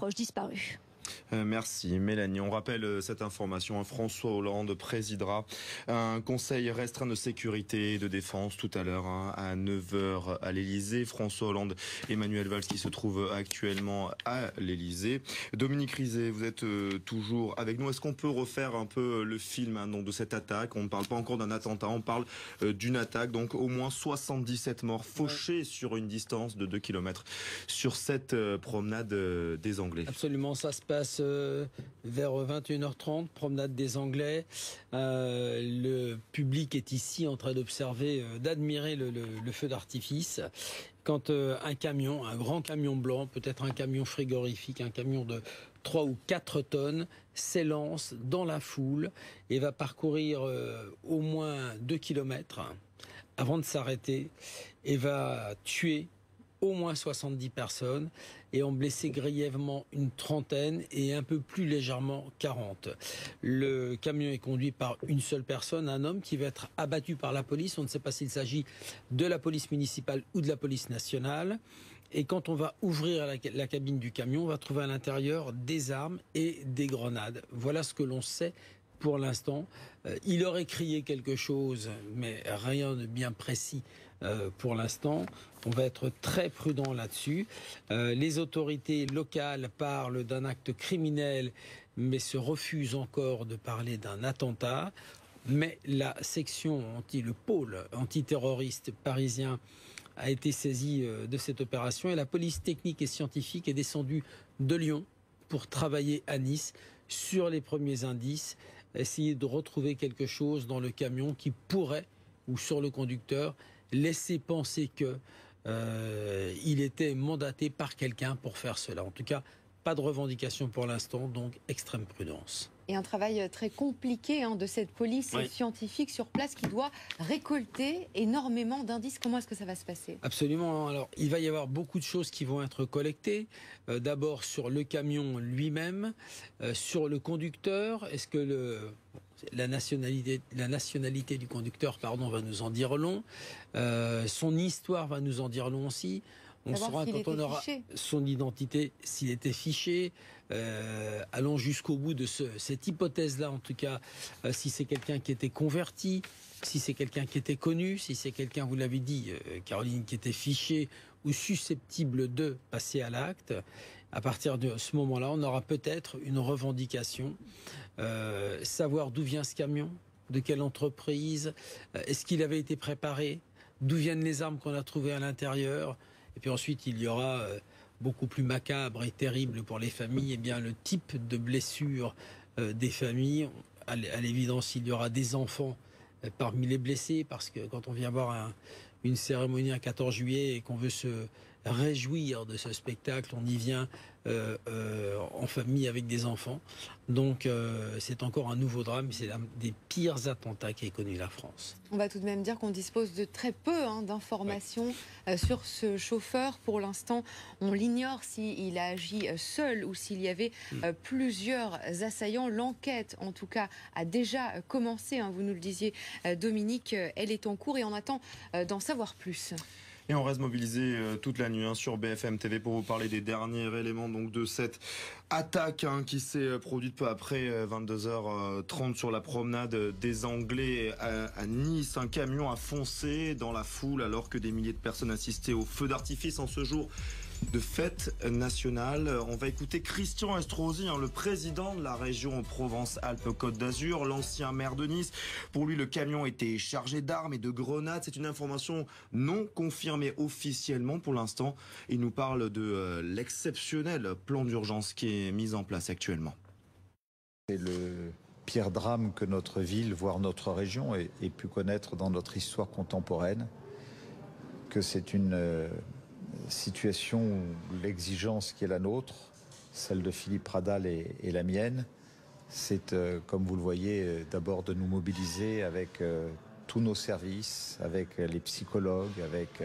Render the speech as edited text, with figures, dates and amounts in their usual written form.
proches disparus. Merci Mélanie. On rappelle cette information. François Hollande présidera un conseil restreint de sécurité et de défense tout à l'heure à 9 h à l'Elysée. François Hollande, Emmanuel Valls qui se trouve actuellement à l'Elysée. Dominique Rizet, vous êtes toujours avec nous. Est-ce qu'on peut refaire un peu le film donc de cette attaque? On ne parle pas encore d'un attentat, on parle d'une attaque. Donc au moins 77 morts fauchés sur une distance de 2 km sur cette promenade des Anglais. Absolument, ça se passe vers 21h30, promenade des Anglais. Le public est ici en train d'observer, d'admirer le feu d'artifice. Quand un camion, un grand camion blanc, peut-être un camion frigorifique, un camion de 3 ou 4 tonnes, s'élance dans la foule et va parcourir au moins 2 km avant de s'arrêter et va tuer au moins 70 personnes et en blesser grièvement une trentaine et un peu plus légèrement 40. Le camion est conduit par une seule personne, un homme qui va être abattu par la police. On ne sait pas s'il s'agit de la police municipale ou de la police nationale. Et quand on va ouvrir la cabine du camion, on va trouver à l'intérieur des armes et des grenades. Voilà ce que l'on sait pour l'instant. Il aurait crié quelque chose, mais rien de bien précis pour l'instant. On va être très prudent là-dessus. Les autorités locales parlent d'un acte criminel, mais se refusent encore de parler d'un attentat. Mais la section le pôle antiterroriste parisien a été saisi de cette opération et la police technique et scientifique est descendue de Lyon pour travailler à Nice sur les premiers indices, essayer de retrouver quelque chose dans le camion qui pourrait, ou sur le conducteur, laisser penser que il était mandaté par quelqu'un pour faire cela. En tout cas, pas de revendication pour l'instant, donc extrême prudence. Et un travail très compliqué de cette police scientifique sur place qui doit récolter énormément d'indices. Comment est-ce que ça va se passer? Absolument. Alors, il va y avoir beaucoup de choses qui vont être collectées. D'abord sur le camion lui-même, sur le conducteur. Est-ce que la nationalité du conducteur, va nous en dire long. Son histoire va nous en dire long aussi. On saura quand on aura son identité, s'il était fiché. Allons jusqu'au bout de cette hypothèse-là, en tout cas, si c'est quelqu'un qui était converti, si c'est quelqu'un qui était connu, si c'est quelqu'un, vous l'avez dit, Caroline, qui était fiché ou susceptible de passer à l'acte. À partir de ce moment-là, on aura peut-être une revendication. Savoir d'où vient ce camion, de quelle entreprise, est-ce qu'il avait été préparé, d'où viennent les armes qu'on a trouvées à l'intérieur. Et puis ensuite, il y aura beaucoup plus macabre et terrible pour les familles, le type de blessures des familles. À l'évidence, il y aura des enfants parmi les blessés, parce que quand on vient voir une cérémonie un 14 juillet et qu'on veut se réjouir de ce spectacle, on y vient en famille avec des enfants. Donc c'est encore un nouveau drame, c'est l'un des pires attentats qu'ait connu la France. On va tout de même dire qu'on dispose de très peu d'informations sur ce chauffeur. Pour l'instant, on l'ignore s'il a agi seul ou s'il y avait plusieurs assaillants. L'enquête, en tout cas, a déjà commencé. Vous nous le disiez, Dominique, elle est en cours et on attend d'en savoir plus. Et on reste mobilisé toute la nuit sur BFM TV pour vous parler des derniers éléments de cette attaque qui s'est produite peu après 22h30 sur la promenade des Anglais à Nice. Un camion a foncé dans la foule alors que des milliers de personnes assistaient au feu d'artifice en ce jour de fête nationale. On va écouter Christian Estrosi, le président de la région Provence-Alpes-Côte d'Azur, l'ancien maire de Nice. Pour lui, le camion était chargé d'armes et de grenades. C'est une information non confirmée officiellement pour l'instant. Il nous parle de l'exceptionnel plan d'urgence qui est mis en place actuellement. C'est le pire drame que notre ville, voire notre région, ait pu connaître dans notre histoire contemporaine. Que c'est une situation où l'exigence qui est la nôtre, celle de Philippe Radal et la mienne, c'est, comme vous le voyez, d'abord de nous mobiliser avec tous nos services, avec les psychologues, avec